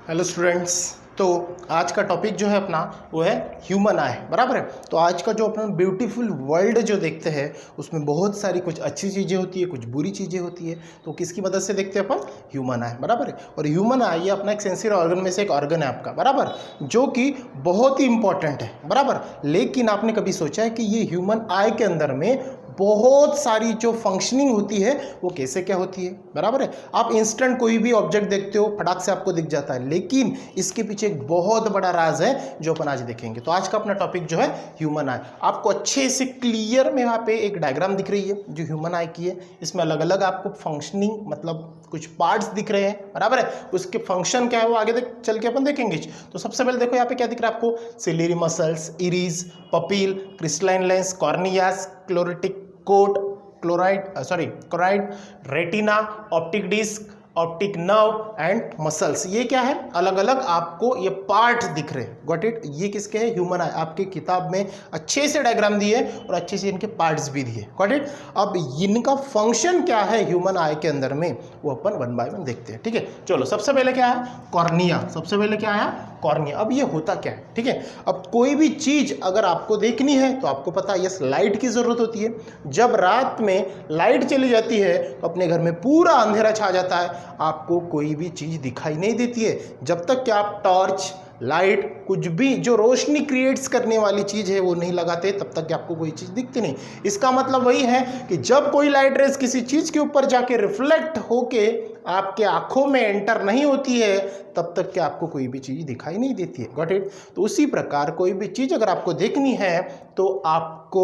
Hello students. तो आज का टॉपिक जो है अपना वो है ह्यूमन आई, बराबर है। तो आज का जो अपना ब्यूटीफुल वर्ल्ड जो देखते हैं उसमें बहुत सारी कुछ अच्छी चीज़ें होती है, कुछ बुरी चीज़ें होती है। तो किसकी मदद से देखते हैं अपन? ह्यूमन आई, बराबर है। और ह्यूमन आई ये अपना एक सेंसरी ऑर्गन में से एक ऑर्गन है आपका, बराबर, जो कि बहुत ही इंपॉर्टेंट है, बराबर। लेकिन आपने कभी सोचा है कि ये ह्यूमन आई के अंदर में बहुत सारी जो फंक्शनिंग होती है वो कैसे क्या होती है, बराबर है। आप इंस्टेंट कोई भी ऑब्जेक्ट देखते हो फटाक से आपको दिख जाता है, लेकिन इसके पीछे एक बहुत बड़ा राज है जो अपन आज देखेंगे। तो आज का अपना टॉपिक जो है ह्यूमन आई। आपको अच्छे से क्लियर में यहाँ पे एक डायग्राम दिख रही है जो ह्यूमन आई की है। इसमें अलग अलग आपको फंक्शनिंग मतलब कुछ पार्ट्स दिख रहे हैं, बराबर है। उसके फंक्शन क्या है वो आगे चल के अपन देखेंगे। तो सबसे पहले देखो यहाँ पे क्या दिख रहा है आपको? Ciliary muscles, iris, pupil, crystalline lens, corneas, sclerotic coat, chloride, retina, optic disc, optic nerve and muscles. ये क्या है? अलग अलग आपको ये पार्ट दिख रहे हैं। Got it? ये किसके हैं? ह्यूमन आई। आपके किताब में अच्छे से डायग्राम दिए और अच्छे से इनके पार्ट्स भी दिए। Got it? अब इनका फंक्शन क्या है ह्यूमन आई के अंदर में वो अपन वन बाय वन देखते हैं, ठीक है। चलो, सबसे पहले क्या है? कॉर्निया। सबसे पहले क्या है? कॉर्निया। अब ये होता क्या है, ठीक है। अब कोई भी चीज अगर आपको देखनी है तो आपको पता है यस लाइट की जरूरत होती है। जब रात में लाइट चली जाती है तो अपने घर में पूरा अंधेरा छा जाता है, आपको कोई भी चीज दिखाई नहीं देती है जब तक कि आप टॉर्च, लाइट, कुछ भी जो रोशनी क्रिएट्स करने वाली चीज है वो नहीं लगाते, तब तक कि आपको कोई चीज दिखती नहीं। इसका मतलब वही है कि जब कोई लाइट रेज किसी चीज के ऊपर जाके रिफ्लेक्ट होके आपके आंखों में एंटर नहीं होती है तब तक कि आपको कोई भी चीज दिखाई नहीं देती है। Got it? तो उसी प्रकार कोई भी चीज अगर आपको देखनी है तो आपको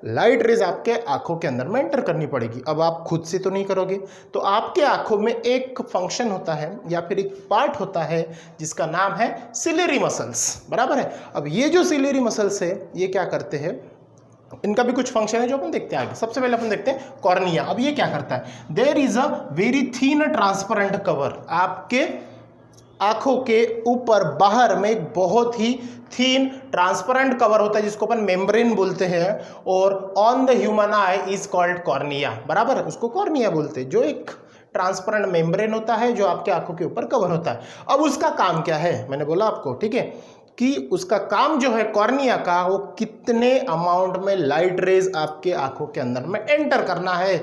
लाइट रेज आपके आंखों के अंदर में एंटर करनी पड़ेगी। अब आप खुद से तो नहीं करोगे, तो आपके आंखों में एक फंक्शन होता है या फिर एक पार्ट होता है जिसका नाम है सिलियरी मसल्स, बराबर है। अब ये जो सिलियरी मसल्स है ये क्या करते हैं? इनका भी कुछ फंक्शन है जो अपन देखते हैं आगे। सबसे पहले अपन देखते हैं कॉर्निया। अब ये क्या करता है? There is a very thin transparent cover. आपके आंखों के ऊपर बाहर में एक बहुत ही थीन ट्रांसपेरेंट कवर होता है जिसको अपन मेम्ब्रेन बोलते हैं, और on the human I is called cornea, बराबर। उसको कॉर्निया बोलते हैं, जो एक ट्रांसपेरेंट मेम्ब्रेन होता है जो आपके आंखों के ऊपर कवर होता है। अब उसका काम क्या है? मैंने बोला आपको, ठीक है, कि उसका काम जो है कॉर्निया का वो कितने अमाउंट में लाइट रेज आपके आंखों के अंदर में एंटर करना है,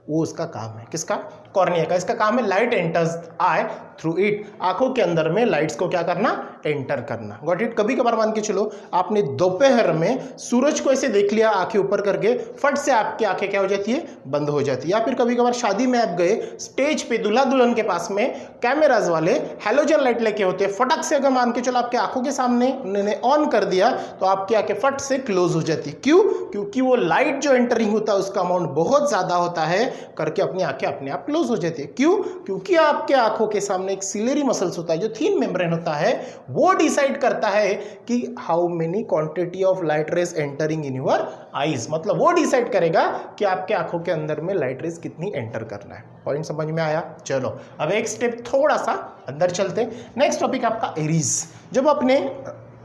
वो उसका काम है। किसका? कॉर्निया का। इसका काम है light enters I through it. आंखों के अंदर में लाइट्स को क्या करना? एंटर करना। Got it? कभी कभार मान के चलो आपने दोपहर में सूरज को ऐसे देख लिया आंखें ऊपर करके, फट से आपकी आंखें क्या हो जाती है? बंद हो जाती है। या फिर कभी कभार शादी में आप गए, स्टेज पे दूल्हा दुल्हन के पास में कैमराज वाले हैलोजन लाइट लेके होते हैं, फटक से अगर मान के चलो आपके आंखों के सामने उन्होंने ऑन कर दिया तो आपकी आंखें फट से क्लोज हो जाती है। क्यों? क्योंकि वो लाइट जो एंटरिंग होता है उसका अमाउंट बहुत ज्यादा होता है, करके अपनी आंखें अपने आप क्लोज हो जाती है। क्यों? क्योंकि आपके आंखों के सामने एक सिलियरी मसल्स होता है जो थीन मेम्ब्रेन होता है, वो डिसाइड करता है कि how many quantity of light rays entering in your eyes. मतलब वो डिसाइड करेगा कि आपके आंखों के अंदर में लाइट रेज कितनी एंटर करना है। पॉइंट समझ में आया? चलो अब एक स्टेप थोड़ा सा अंदर चलते। नेक्स्ट टॉपिक आपका इरीज। जब अपने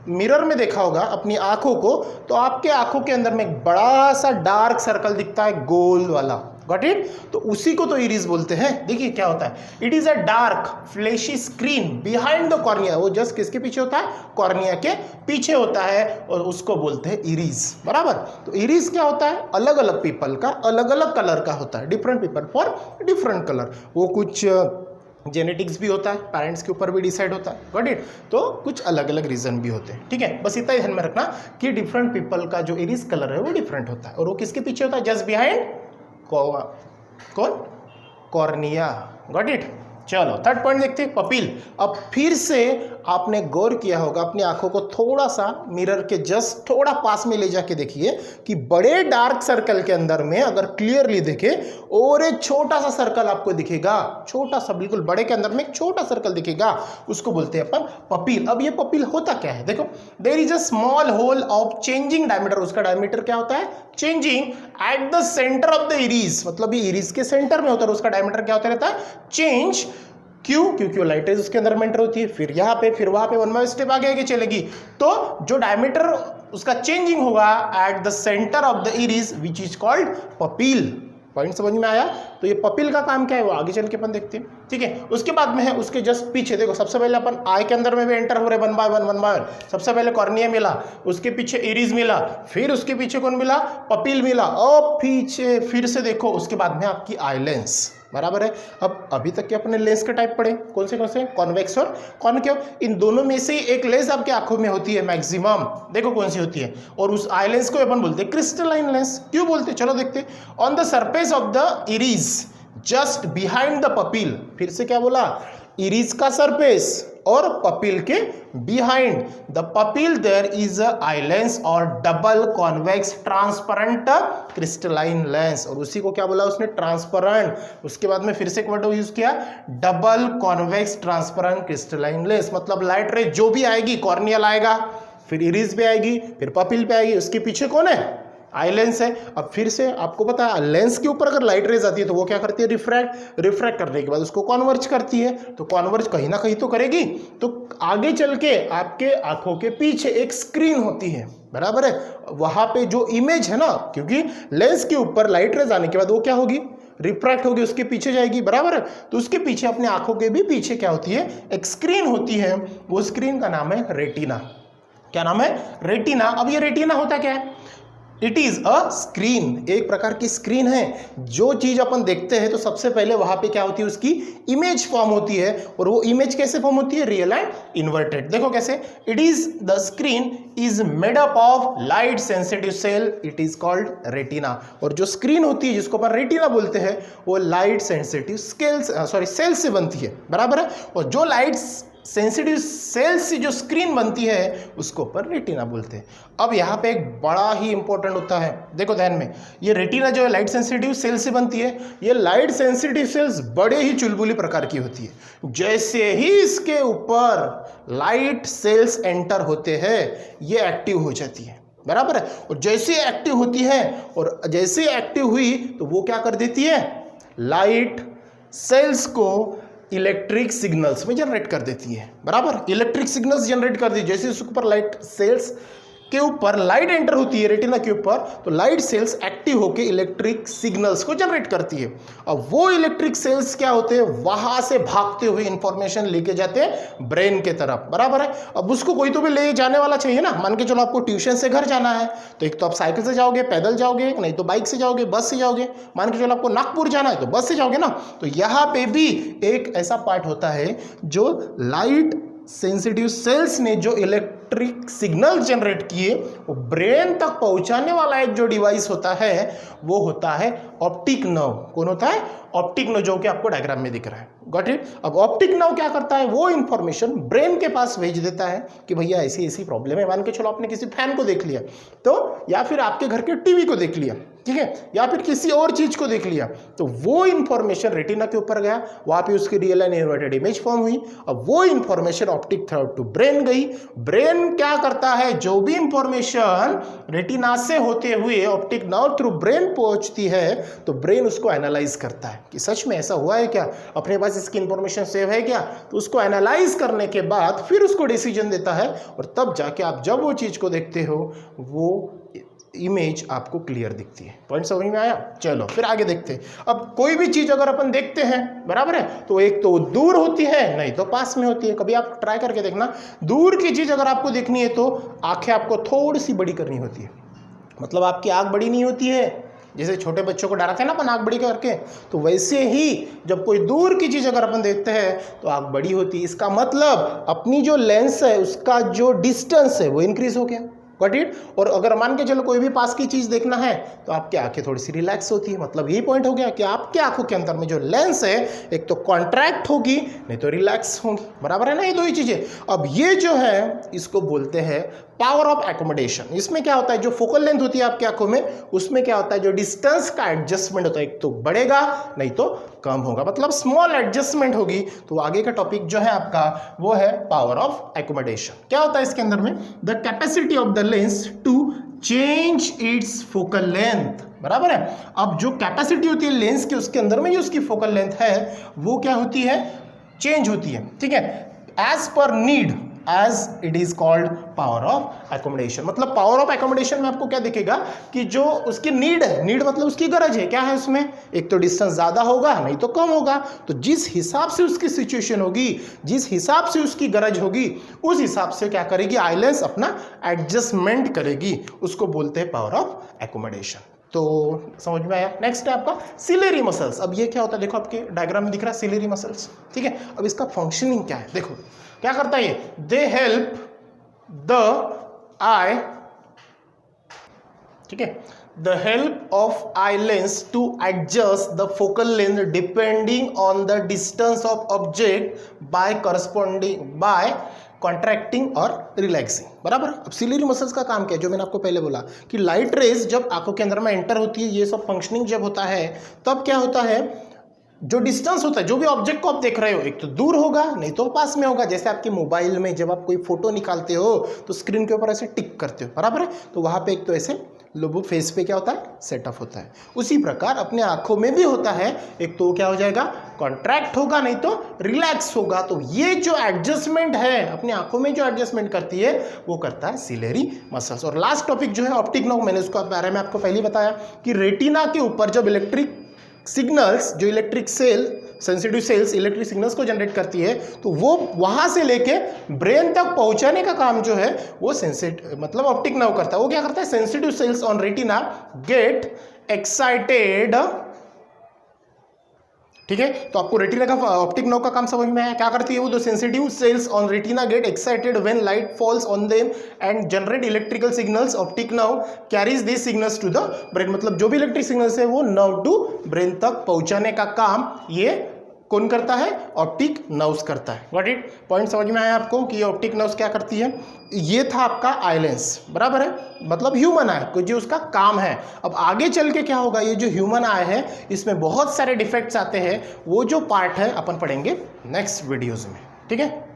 मिरर में देखा होगा अपनी आंखों को तो आपके आंखों के अंदर में एक बड़ा सा डार्क सर्कल दिखता है, गोल वाला। Got it? तो उसी को तो इरीज बोलते हैं। देखिए क्या होता है, it is a dark flashy screen behind the cornea. वो जस्ट किसके पीछे होता है? कॉर्निया के पीछे होता है, और उसको बोलते हैं इरीज, बराबर। तो इरीज क्या होता है? अलग अलग पीपल का अलग अलग कलर का होता है, different people for different colour. वो कुछ जेनेटिक्स भी होता है, पेरेंट्स के ऊपर भी डिसाइड होता है। Got it? तो कुछ अलग अलग रीजन भी होते हैं, ठीक है। बस इतना ही ध्यान में रखना कि डिफरेंट पीपल का जो इरीज कलर है वो डिफरेंट होता है, और वो किसके पीछे होता है? जस्ट बिहाइंड कौन? कॉर्निया। Got it? चलो थर्ड पॉइंट देखते हैं, पपील। अब फिर से आपने गौर किया होगा अपनी आंखों को थोड़ा सा मिरर के जस्ट थोड़ा पास में ले जाके देखिए कि बड़े डार्क सर्कल के अंदर में अगर क्लियरली देखे और एक छोटा सा सर्कल आपको दिखेगा, छोटा सा, बिल्कुल बड़े के अंदर में एक छोटा सर्कल दिखेगा, उसको बोलते हैं अपन पपील। अब ये पपील होता क्या है? देखो, there is a small hole of changing diameter. उसका डायमीटर क्या होता है? Changing at the centre of the iris. मतलब ये इरीज के सेंटर में होता है, उसका डायमीटर क्या होता रहता है? चेंज। क्यों? क्योंकि वो लाइट रेज उसके अंदर में एंटर होती है, फिर यहाँ पे, फिर वहां पे, वन बाय स्टेप आगे आगे चलेगी। तो जो डायमीटर उसका चेंजिंग होगा at the centre of the iris which is called pupil. Point समझ में आया? तो ये पपिल का काम क्या है वो आगे चल के अपन देखते हैं, ठीक है। उसके बाद में है उसके जस्ट पीछे देखो, सबसे पहले अपन आई के अंदर में भी एंटर हो रहे वन बाय वन। सबसे पहले कॉर्निया मिला, उसके पीछे इरिस मिला, फिर उसके पीछे कौन मिला? पपिल मिला, और पीछे फिर से देखो उसके बाद में आपकी आई लेंस, बराबर है। अब अभी तक के अपने लेंस के टाइप पढ़े, कौन से कॉन्वेक्स और कॉनकेव। इन दोनों में से एक लेंस आपकी आंखों में होती है मैक्सिमम, देखो कौन सी होती है, और उस आई लेंस को अपन बोलते हैं क्रिस्टलाइन लेंस। क्यों बोलते हैं चलो देखते हैं। On the surface of the iris just behind the pupil, फिर से क्या बोला? इरिस का सरफेस और पपिल के behind the pupil there is a eye lens और double convex transparent crystalline lens, और उसी को क्या बोला उसने? ट्रांसपेरेंट। उसके बाद में फिर से एक वर्ड यूज किया, double convex transparent crystalline lens. मतलब लाइट रे जो भी आएगी, कॉर्नियल आएगा, फिर इरिस पे आएगी, फिर पपिल पे आएगी, उसके पीछे कौन है? आई लेंस है। अब फिर से आपको पता है लेंस के ऊपर अगर लाइट रेज आती है तो वो क्या करती है? रिफ्रैक्ट करने के बाद उसको कॉन्वर्ज करती है, तो कॉन्वर्ज कहीं ना कहीं तो करेगी। तो आगे चल के आपके आंखों के पीछे एक स्क्रीन होती है, बराबर है, वहां पे जो इमेज है ना, क्योंकि लेंस के ऊपर लाइट रेज आने के बाद वो क्या होगी? रिफ्रैक्ट होगी, उसके पीछे जाएगी, बराबर है। तो उसके पीछे अपने आंखों के भी पीछे क्या होती है? एक स्क्रीन होती है, वो स्क्रीन का नाम है रेटिना। क्या नाम है? रेटिना। अब ये रेटिना होता क्या है? इट इज अ स्क्रीन, एक प्रकार की स्क्रीन है। जो चीज अपन देखते हैं तो सबसे पहले वहां पे क्या होती है? उसकी इमेज फॉर्म होती है, और वो इमेज कैसे फॉर्म होती है? Real and inverted. देखो कैसे, it is the screen is made up of light sensitive cell, it is called retina. और जो स्क्रीन होती है जिसको अपन रेटिना बोलते हैं वो लाइट सेंसिटिव सेल से बनती है, बराबर है। और जो लाइट सेंसिटिव सेल्स से जो स्क्रीन बनती है उसको पर रेटिना बोलते हैं। अब यहाँ पे एक बड़ा ही इंपॉर्टेंट होता है, देखो ध्यान में, ये रेटिना जो है लाइट सेंसिटिव सेल से बनती है। ये लाइट सेंसिटिव सेल्स बड़े ही चुलबुली प्रकार की होती है। जैसे ही इसके ऊपर लाइट सेल्स एंटर होते हैं ये एक्टिव हो जाती है, बराबर है। और जैसे एक्टिव होती है और जैसे एक्टिव हुई तो वो क्या कर देती है? लाइट सेल्स को इलेक्ट्रिक सिग्नल्स में जनरेट कर देती है, बराबर। इलेक्ट्रिक सिग्नल्स जनरेट कर दी, जैसे उसके ऊपर लाइट सेल्स के ऊपर लाइट एंटर होती है रेटिना के ऊपर, तो लाइट सेल्स एक्टिव होकर इलेक्ट्रिक सिग्नल्स को जनरेट करती है। अब वो इलेक्ट्रिक सेल्स क्या होते हैं? वहां से भागते हुए इंफॉर्मेशन लेके जाते हैं ब्रेन के तरफ, बराबर है। अब उसको कोई तो भी ले जाने वाला चाहिए ना। मान के चलो आपको ट्यूशन से घर जाना है, तो एक तो आप साइकिल से जाओगे, पैदल जाओगे, नहीं तो बाइक से जाओगे, बस से जाओगे। मान के चलो आपको नागपुर जाना है तो बस से जाओगे ना। तो यहाँ पे भी एक ऐसा पार्ट होता है जो लाइट सेंसिटिव सेल्स ने जो इलेक्ट्रिक सिग्नल जनरेट किए वो ब्रेन तक पहुंचाने वाला एक जो डिवाइस होता है वो होता है ऑप्टिक नर्व। कौन होता है? ऑप्टिक नर्व, जो कि आपको डायग्राम में दिख रहा है। Got it? अब ऑप्टिक नर्व क्या करता है? वो इंफॉर्मेशन ब्रेन के पास भेज देता है कि भैया ऐसी ऐसी प्रॉब्लम है। मान के चलो आपने किसी फैन को देख लिया तो, या फिर आपके घर के टीवी को देख लिया, ठीक है, या फिर किसी और चीज को देख लिया, तो वो इंफॉर्मेशन रेटिना के ऊपर गया, वहां पे उसकी real and inverted image form हुई। अब वो इंफॉर्मेशन ऑप्टिक थर्व टू ब्रेन गई। ब्रेन क्या करता है? जो भी इंफॉर्मेशन रेटिना से होते हुए ऑप्टिक नर्व थ्रू ब्रेन पहुंचती है तो ब्रेन उसको एनालाइज करता है कि सच में ऐसा हुआ है क्या, अपने पास इसकी इंफॉर्मेशन सेव है क्या। तो उसको एनालाइज करने के बाद फिर उसको डिसीजन देता है, और तब जाके आप जब वो चीज को देखते हो वो इमेज आपको क्लियर दिखती है। पॉइंट समझ में आया? चलो फिर आगे देखते हैं। अब कोई भी चीज अगर अपन देखते हैं, बराबर है, तो एक तो दूर होती है, नहीं तो पास में होती है। कभी आप ट्राई करके देखना, दूर की चीज अगर आपको देखनी है तो आंखें आपको थोड़ी सी बड़ी करनी होती है। मतलब आपकी आंख बड़ी नहीं होती है, जैसे छोटे बच्चों को डराते हैं ना अपन आंख बड़ी करके, तो वैसे ही जब कोई दूर की चीज अगर अपन देखते हैं तो आंख बड़ी होती है। इसका मतलब अपनी जो लेंस है उसका जो डिस्टेंस है वो इंक्रीज हो गया। Got it? और अगर मान के चलो कोई भी पास की चीज देखना है तो आपकी आंखें थोड़ी सी रिलैक्स होती है। मतलब यही पॉइंट हो गया कि आपके आंखों के अंदर में जो लेंस है एक तो कॉन्ट्रैक्ट होगी, नहीं तो रिलैक्स होगी, बराबर है ना। ये दो ही चीजें। अब ये जो है इसको बोलते हैं पावर ऑफ एकोमोडेशन। इसमें क्या होता है? जो फोकल लेंथ होती है आपकी आंखों में, उसमें क्या होता है? जो डिस्टेंस का एडजस्टमेंट होता है, एक तो बढ़ेगा नहीं तो कम होगा, मतलब स्मॉल एडजस्टमेंट होगी। तो आगे का टॉपिक जो है आपका वो है पावर ऑफ एकोमोडेशन। क्या होता है इसके अंदर में? The capacity of the lens to change its focal length, बराबर है। अब जो कैपेसिटी होती है लेंस की, उसके अंदर में जो उसकी फोकल लेंथ है वो क्या होती है? चेंज होती है, ठीक है, as per need. As it is called power of accommodation. मतलब पावर ऑफ एकोमोडेशन में आपको क्या दिखेगा कि जो उसकी नीड है, नीड मतलब उसकी गरज है, क्या है उसमें, एक तो डिस्टेंस ज्यादा होगा नहीं तो कम होगा, तो जिस हिसाब से उसकी सिचुएशन होगी, जिस हिसाब से उसकी गरज होगी, उस हिसाब से क्या करेगी आइलैंड्स अपना एडजस्टमेंट करेगी, उसको बोलते हैं पावर ऑफ एकोमोडेशन। तो समझ में आया। नेक्स्ट है आपका सिलेरी मसल्स। अब ये क्या होता है, देखो आपके डायग्राम में दिख रहा है सिलेरी मसल्स, ठीक है। अब इसका फंक्शनिंग क्या है, देखो क्या करता है ये, दे हेल्प द आई, ठीक है, the help of eye lens to adjust the focal length depending on the distance of object by corresponding by contracting और रिलैक्सिंग, बराबर। अब सिलेरी मसल्स का काम क्या है, जो मैंने आपको पहले बोला कि लाइट रेज जब आंखों के अंदर में एंटर होती है, ये सब फंक्शनिंग जब होता है, तब क्या होता है, जो डिस्टेंस होता है, जो भी ऑब्जेक्ट को आप देख रहे हो, एक तो दूर होगा नहीं तो पास में होगा। जैसे आपके मोबाइल में जब आप कोई फोटो निकालते हो तो स्क्रीन के ऊपर ऐसे टिक करते हो, बराबर है, तो वहां पे एक तो ऐसे लोबो फेस पे क्या होता है, सेटअप होता है। उसी प्रकार अपने आंखों में भी होता है, एक तो क्या हो जाएगा, कॉन्ट्रैक्ट होगा नहीं तो रिलैक्स होगा। तो ये जो एडजस्टमेंट है, अपनी आंखों में जो एडजस्टमेंट करती है, वो करता है सिलेरी मसल्स। और लास्ट टॉपिक जो है ऑप्टिक नर्व, मैंने उसके बारे में आपको पहले बताया कि रेटिना के ऊपर जब इलेक्ट्रिक सिग्नल्स, जो electric cell, sensitive cells electric signals को जनरेट करती है, तो वो वहां से लेके ब्रेन तक पहुंचाने का काम जो है वो मतलब ऑप्टिक नर्व करता है। वो क्या करता है, sensitive cells on retina get excited, ठीक है। तो आपको रेटिना का ऑप्टिक नर्व का काम समझ में आया, क्या करती है वो, the sensitive cells on retina get excited when light falls on them and generate electrical signals. Optic nerve carries this signals to the brain, मतलब जो भी इलेक्ट्रिक सिग्नल्स है वो नर्व टू ब्रेन तक पहुंचाने का काम ये कौन करता है, ऑप्टिक नर्व्स करता है। व्हाट इट पॉइंट समझ में आया आपको कि ये ऑप्टिक नर्व्स क्या करती है। ये था आपका आई लेंस, बराबर है, मतलब ह्यूमन आई जो उसका काम है। अब आगे चल के क्या होगा, ये जो ह्यूमन आई है इसमें बहुत सारे डिफेक्ट्स आते हैं, वो जो पार्ट है अपन पढ़ेंगे नेक्स्ट वीडियोज में, ठीक है।